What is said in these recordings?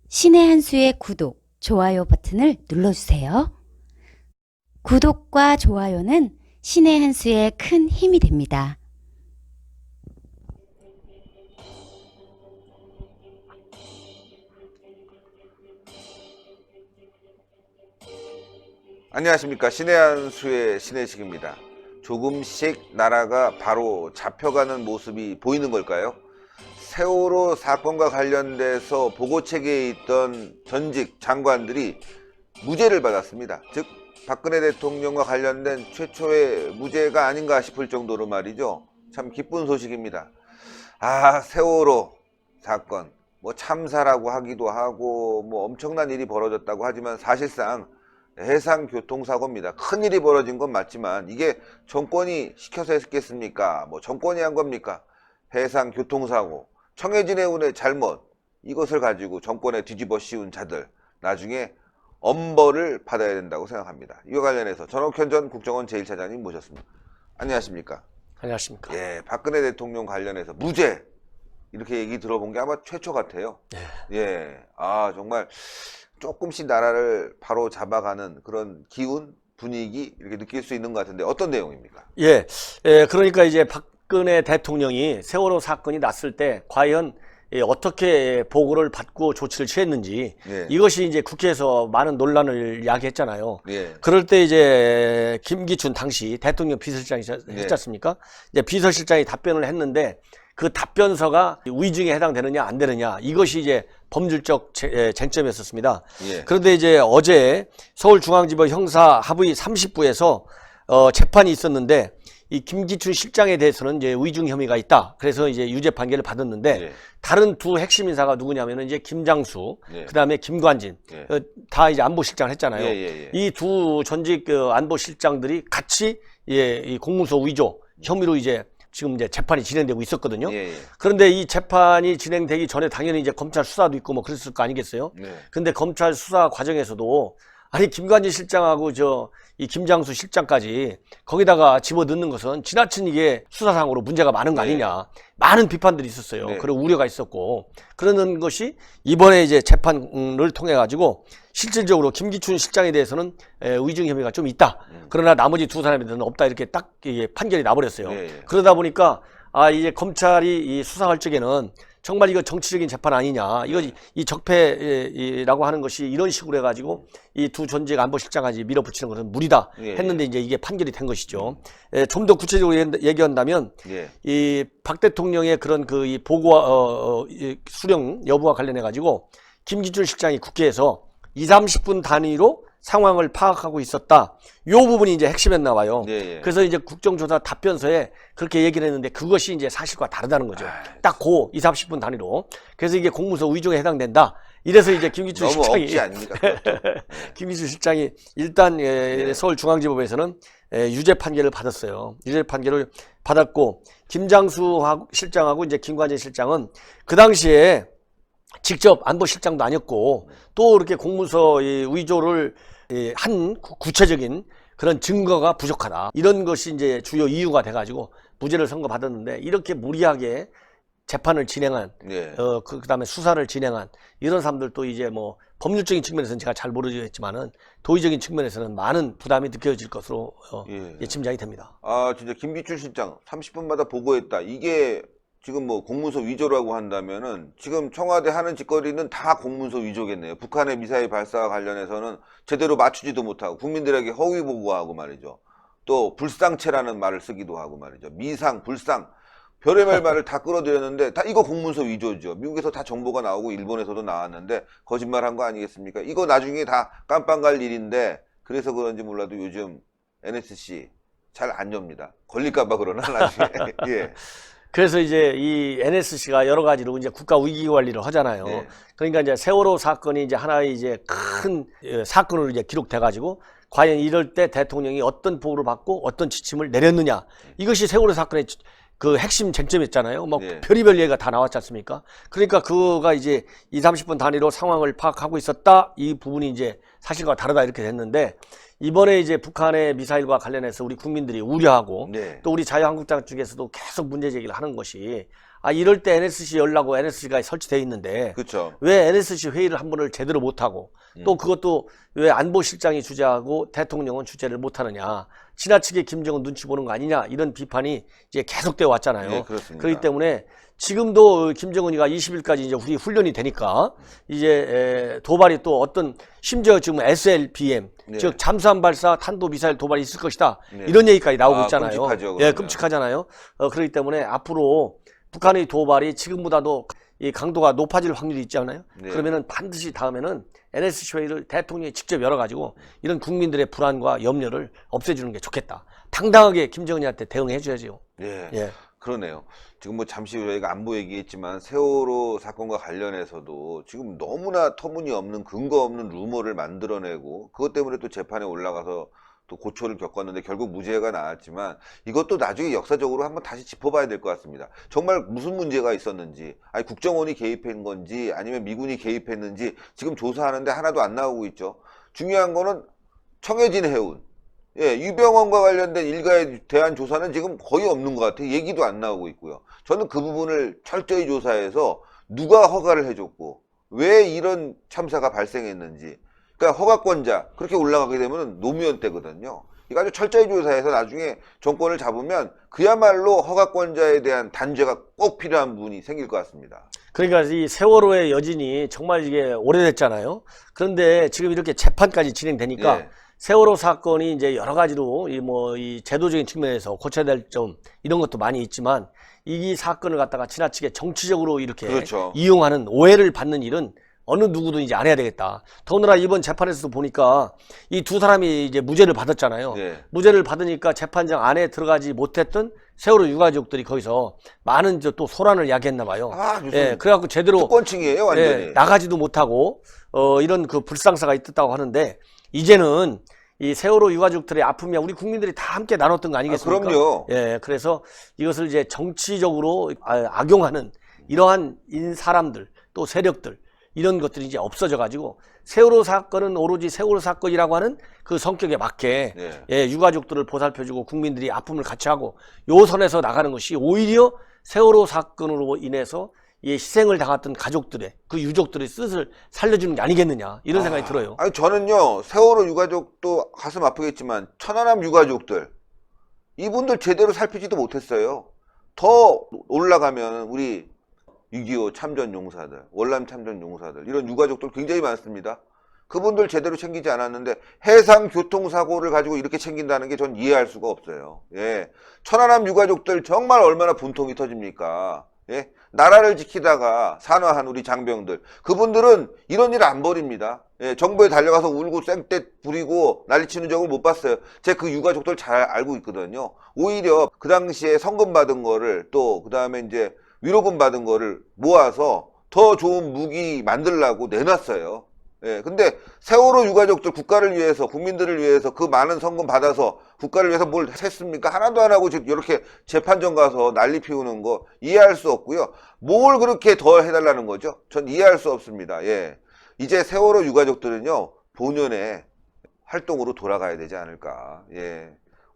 신의 한 수의 구독, 좋아요 버튼을 눌러주세요. 구독과 좋아요는 신의 한 수의 큰 힘이 됩니다. 안녕하십니까. 신의 한 수의 신혜식입니다. 조금씩 나라가 바로 잡혀가는 모습이 보이는 걸까요? 세월호 사건과 관련돼서 보고체계에 있던 전직 장관들이 무죄를 받았습니다. 즉 박근혜 대통령과 관련된 최초의 무죄가 아닌가 싶을 정도로 말이죠. 참 기쁜 소식입니다. 세월호 사건 뭐 참사라고 하기도 하고 뭐 엄청난 일이 벌어졌다고 하지만 사실상 해상교통사고입니다. 큰 일이 벌어진 건 맞지만 이게 정권이 시켜서 했겠습니까? 뭐 정권이 한 겁니까? 해상교통사고, 청해진 해운의 잘못, 이것을 가지고 정권에 뒤집어 씌운 자들 나중에 엄벌을 받아야 된다고 생각합니다. 이와 관련해서 전옥현 전 국정원 제1차장님 모셨습니다. 안녕하십니까? 안녕하십니까? 예, 박근혜 대통령 관련해서 무죄 이렇게 얘기 들어본 게 아마 최초 같아요. 예, 정말 조금씩 나라를 바로 잡아가는 그런 기운, 분위기 이렇게 느낄 수 있는 것 같은데 어떤 내용입니까? 그러니까 이제 박근혜 대통령이 세월호 사건이 났을 때 과연 어떻게 보고를 받고 조치를 취했는지 이것이 이제 국회에서 많은 논란을 야기했잖아요. 그럴 때 이제 김기춘 당시 대통령 비서실장이 했지 않습니까? 이제 비서실장이 답변을 했는데 그 답변서가 위증에 해당되느냐 안 되느냐 이것이 이제 법률적 쟁점이었습니다. 그런데 이제 어제 서울중앙지법 형사합의 30부에서 재판이 있었는데 이 김기춘 실장에 대해서는 이제 위증 혐의가 있다. 그래서 이제 유죄 판결을 받았는데 다른 두 핵심 인사가 누구냐면은 이제 김장수, 그다음에 김관진, 다 이제 안보실장을 했잖아요. 이 두 전직 안보실장들이 같이 이 공문서 위조 혐의로 이제 지금 이제 재판이 진행되고 있었거든요. 그런데 이 재판이 진행되기 전에 당연히 이제 검찰 수사도 있고 뭐 그랬을 거 아니겠어요? 근데 검찰 수사 과정에서도 아니 김관진 실장하고 이 김장수 실장까지 거기다가 집어넣는 것은 지나친 이게 수사상으로 문제가 많은 거 아니냐. 많은 비판들이 있었어요. 그리고 우려가 있었고 그러는 것이 이번에 이제 재판을 통해 가지고 실질적으로 김기춘 실장에 대해서는 위증 혐의가 좀 있다. 그러나 나머지 두 사람에 대해서는 없다. 이렇게 딱 판결이 나버렸어요. 그러다 보니까 이제 검찰이 이 수사할 적에는 정말 이거 정치적인 재판 아니냐. 이거 이 적폐라고 하는 것이 이런 식으로 해가지고 이 두 전직 안보실장까지 밀어붙이는 것은 무리다 했는데 이제 이게 판결이 된 것이죠. 좀 더 구체적으로 얘기한다면 이 박 대통령의 그런 이 보고 수령 여부와 관련해 가지고 김기춘 실장이 국회에서 20-30분 단위로 상황을 파악하고 있었다. 이 부분이 이제 핵심이었나 봐요. 그래서 이제 국정조사 답변서에 그렇게 얘기를 했는데 그것이 이제 사실과 다르다는 거죠. 딱 20-30분 단위로. 그래서 이게 공문서 위조에 해당된다. 이래서 이제 김기춘 너무 실장이 억지 아닙니까? 김기춘 실장이 일단 서울중앙지법에서는 유죄 판결을 받았어요. 유죄 판결을 받았고 김장수 실장하고 이제 김관진 실장은 그 당시에 직접 안보실장도 아니었고 또 이렇게 공문서 위조를 한 구체적인 그런 증거가 부족하다. 이런 것이 이제 주요 이유가 돼가지고 무죄를 선고받았는데 이렇게 무리하게 재판을 진행한 그다음에 수사를 진행한 이런 사람들도 이제 뭐 법률적인 측면에서는 제가 잘 모르겠지만은 도의적인 측면에서는 많은 부담이 느껴질 것으로 짐작이 됩니다. 진짜 김기춘 실장 30분마다 보고했다. 이게 지금 뭐 공문서 위조라고 한다면은 지금 청와대 하는 짓거리는 다 공문서 위조겠네요. 북한의 미사일 발사와 관련해서는 제대로 맞추지도 못하고 국민들에게 허위 보고하고 말이죠. 또 불상체라는 말을 쓰기도 하고 말이죠. 미상, 불상, 별의별 말을 다 끌어들였는데 다 이거 공문서 위조죠. 미국에서 다 정보가 나오고 일본에서도 나왔는데 거짓말한 거 아니겠습니까? 이거 나중에 다 깜빵 갈 일인데 그래서 그런지 몰라도 요즘 NSC 잘 안 엽니다. 걸릴까봐 그러나 나중에. 그래서 이제 이 NSC가 여러 가지로 이제 국가 위기 관리를 하잖아요. 그러니까 이제 세월호 사건이 이제 하나의 이제 큰 사건으로 이제 기록돼 가지고 과연 이럴 때 대통령이 어떤 보고를 받고 어떤 지침을 내렸느냐. 이것이 세월호 사건의 그 핵심 쟁점이었잖아요. 뭐 별의별 얘기가 다 나왔지 않습니까? 그러니까 그거가 이제 20-30분 단위로 상황을 파악하고 있었다. 이 부분이 이제 사실과 다르다 이렇게 됐는데 이번에 이제 북한의 미사일과 관련해서 우리 국민들이 우려하고 또 우리 자유한국당 쪽에서도 계속 문제 제기를 하는 것이 이럴 때 NSC 열라고 NSC가 설치되어 있는데 그렇죠. 왜 NSC 회의를 한 번을 제대로 못하고 또 그것도 왜 안보실장이 주재하고 대통령은 주재를 못하느냐, 지나치게 김정은 눈치 보는 거 아니냐, 이런 비판이 이제 계속되어 왔잖아요. 네, 그렇습니다. 그렇기 때문에 지금도 김정은이가 20일까지 이제 우리 훈련이 되니까 이제 도발이 또 어떤, 심지어 지금 SLBM 네. 즉 잠수함 발사 탄도미사일 도발이 있을 것이다, 네. 이런 얘기까지 나오고 있잖아요. 끔찍하죠, 예, 그러면. 끔찍하잖아요. 그렇기 때문에 앞으로 북한의 도발이 지금보다도 이 강도가 높아질 확률이 있지 않나요? 네. 그러면은 반드시 다음에는 NSC 회의를 대통령이 직접 열어가지고 이런 국민들의 불안과 염려를 없애주는 게 좋겠다. 당당하게 김정은이한테 대응해 줘야죠. 예. 예. 그러네요. 지금 뭐 잠시 후에 저희가 안보 얘기했지만 세월호 사건과 관련해서도 지금 너무나 터무니없는 근거 없는 루머를 만들어내고 그것 때문에 또 재판에 올라가서 또 고초를 겪었는데 결국 무죄가 나왔지만 이것도 나중에 역사적으로 한번 다시 짚어봐야 될 것 같습니다. 정말 무슨 문제가 있었는지, 아니 국정원이 개입한 건지 아니면 미군이 개입했는지 지금 조사하는데 하나도 안 나오고 있죠. 중요한 거는 청해진 해운, 예, 유병원과 관련된 일가에 대한 조사는 지금 거의 없는 것 같아요. 얘기도 안 나오고 있고요. 저는 그 부분을 철저히 조사해서 누가 허가를 해줬고 왜 이런 참사가 발생했는지, 그러니까 허가권자 그렇게 올라가게 되면 노무현 때거든요. 이거 아주 철저히 조사해서 나중에 정권을 잡으면 그야말로 허가권자에 대한 단죄가 꼭 필요한 부분이 생길 것 같습니다. 그러니까 이 세월호의 여진이 정말 이게 오래됐잖아요. 그런데 지금 이렇게 재판까지 진행되니까 예. 세월호 사건이 이제 여러 가지로 이 제도적인 측면에서 고쳐야 될 점 이런 것도 많이 있지만 이 사건을 갖다가 지나치게 정치적으로 이렇게 그렇죠. 이용하는, 오해를 받는 일은 어느 누구도 이제 안 해야 되겠다. 더군다나 이번 재판에서도 보니까 이 두 사람이 이제 무죄를 받았잖아요. 네. 무죄를 받으니까 재판장 안에 들어가지 못했던 세월호 유가족들이 거기서 많은 또 소란을 야기했나 봐요. 무슨 예, 그래갖고 제대로 특권층이에요, 완전히. 예, 나가지도 못하고 이런 그 불상사가 있었다고 하는데 이제는 이 세월호 유가족들의 아픔이야 우리 국민들이 다 함께 나눴던 거 아니겠습니까? 그럼요. 예, 그래서 이것을 이제 정치적으로 악용하는 이러한 사람들 또 세력들 이런 것들이 이제 없어져 가지고 세월호 사건은 오로지 세월호 사건이라고 하는 그 성격에 맞게 네. 예, 유가족들을 보살펴주고 국민들이 아픔을 같이 하고 요 선에서 나가는 것이 오히려 세월호 사건으로 인해서 이 희생을 당했던 가족들의 그 유족들의 뜻을 살려주는 게 아니겠느냐 이런 생각이 들어요. 아니 저는요 세월호 유가족도 가슴 아프겠지만 천안함 유가족들 이분들 제대로 살피지도 못했어요. 더 올라가면 우리 6.25 참전 용사들, 월남 참전 용사들 이런 유가족들 굉장히 많습니다. 그분들 제대로 챙기지 않았는데 해상 교통사고를 가지고 이렇게 챙긴다는 게 전 이해할 수가 없어요. 예, 천안함 유가족들 정말 얼마나 분통이 터집니까? 예, 나라를 지키다가 산화한 우리 장병들 그분들은 이런 일 안 벌입니다. 예, 정부에 달려가서 울고 쌩떼 부리고 난리치는 적을 못 봤어요. 제 그 유가족들 잘 알고 있거든요. 오히려 그 당시에 성금 받은 거를 또 그 다음에 이제 위로금 받은 거를 모아서 더 좋은 무기 만들라고 내놨어요. 예, 근데 세월호 유가족들 국가를 위해서 국민들을 위해서 그 많은 성금 받아서 국가를 위해서 뭘 했습니까? 하나도 안 하고 지금 이렇게 재판정 가서 난리 피우는 거 이해할 수 없고요. 뭘 그렇게 더 해달라는 거죠? 전 이해할 수 없습니다. 예, 이제 세월호 유가족들은요 본연의 활동으로 돌아가야 되지 않을까. 예.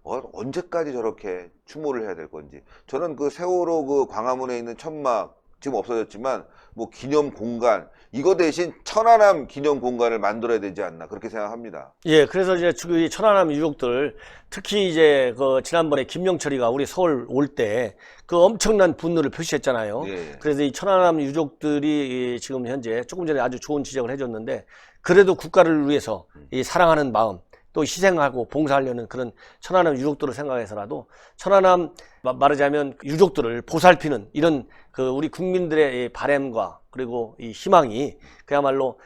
언제까지 저렇게 추모를 해야 될 건지. 저는 그 세월호 그 광화문에 있는 천막 지금 없어졌지만 뭐 기념 공간 이거 대신 천안함 기념 공간을 만들어야 되지 않나 그렇게 생각합니다. 예, 그래서 이제 이 천안함 유족들 특히 이제 그 지난번에 김영철이가 우리 서울 올 때 그 엄청난 분노를 표시했잖아요. 예. 그래서 이 천안함 유족들이 지금 현재 조금 전에 아주 좋은 지적을 해줬는데 그래도 국가를 위해서 이 사랑하는 마음 또 희생하고 봉사하려는 그런 천안함 유족들을 생각해서라도 천안함 말하자면 유족들을 보살피는 이런 그 우리 국민들의 바람과 그리고 이 희망이 그야말로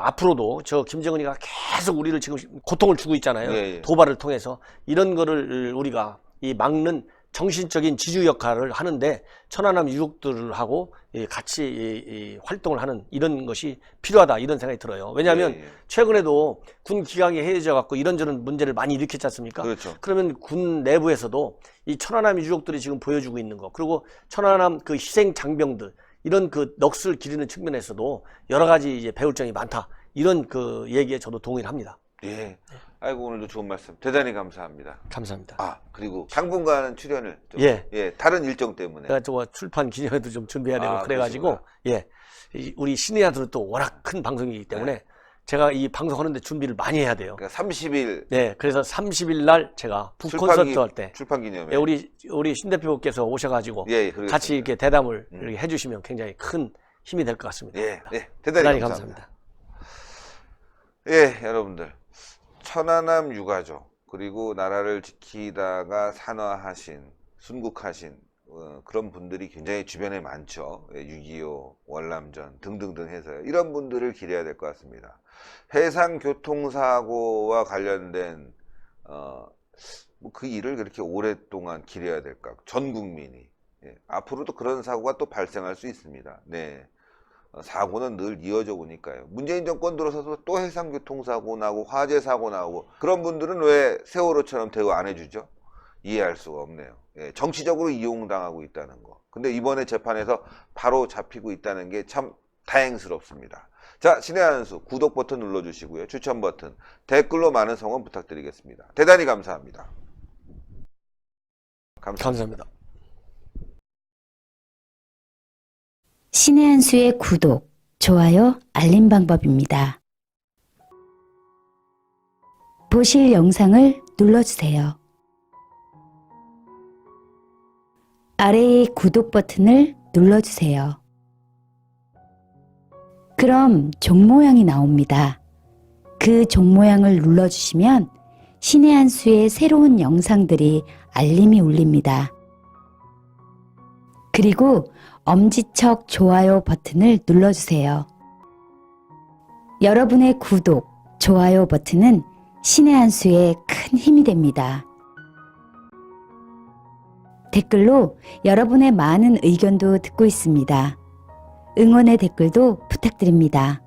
앞으로도 저 김정은이가 계속 우리를 지금 고통을 주고 있잖아요. 예. 도발을 통해서 이런 거를 우리가 이 막는 정신적인 지주 역할을 하는데 천안함 유족들하고 같이 활동을 하는 이런 것이 필요하다 이런 생각이 들어요. 왜냐하면 최근에도 군 기강이 해이져 갖고 이런저런 문제를 많이 일으켰지 않습니까? 그렇죠. 그러면 군 내부에서도 이 천안함 유족들이 지금 보여주고 있는 거 그리고 천안함 그 희생 장병들 이런 그 넋을 기리는 측면에서도 여러 가지 이제 배울 점이 많다 이런 그 얘기에 저도 동의를 합니다. 예. 아이고, 오늘도 좋은 말씀 대단히 감사합니다. 감사합니다. 아, 그리고 당분간은 출연을 좀, 예. 다른 일정 때문에. 내가 저 출판 기념회도 좀 준비해야 되고 아, 그래가지고 우리 신의아들은 또 워낙 큰 방송이기 때문에 제가 이 방송하는데 준비를 많이 해야 돼요. 그러니까 30일 네, 그래서 30일 날 제가 북 출판 콘서트 할 때 출판 기념회. 우리 신 대표께서 오셔가지고 그러겠습니다. 같이 이렇게 대담을 이렇게 해주시면 굉장히 큰 힘이 될 것 같습니다. 대단히 감사합니다. 여러분들, 천안함 유가족, 그리고 나라를 지키다가 산화하신, 순국하신 그런 분들이 굉장히 주변에 많죠. 6.25, 월남전 등등등 해서요. 이런 분들을 기려야 될 것 같습니다. 해상 교통사고와 관련된 그 일을 그렇게 오랫동안 기려야 될까? 전 국민이. 앞으로도 그런 사고가 또 발생할 수 있습니다. 사고는 늘 이어져 오니까요. 문재인 정권 들어서도 또 해상교통사고 나고 화재 사고 나고, 그런 분들은 왜 세월호처럼 대우 안 해주죠? 이해할 수가 없네요. 정치적으로 이용당하고 있다는 거. 근데 이번에 재판에서 바로 잡히고 있다는 게 참 다행스럽습니다. 자, 신의 한수 구독 버튼 눌러주시고요. 추천 버튼, 댓글로 많은 성원 부탁드리겠습니다. 대단히 감사합니다. 감사합니다. 신의 한수의 구독, 좋아요, 알림 방법입니다. 보실 영상을 눌러주세요. 아래의 구독 버튼을 눌러주세요. 그럼 종 모양이 나옵니다. 그 종 모양을 눌러주시면 신의 한수의 새로운 영상들이 알림이 울립니다. 그리고 엄지척 좋아요 버튼을 눌러주세요. 여러분의 구독, 좋아요 버튼은 신의 한수에 큰 힘이 됩니다. 댓글로 여러분의 많은 의견도 듣고 있습니다. 응원의 댓글도 부탁드립니다.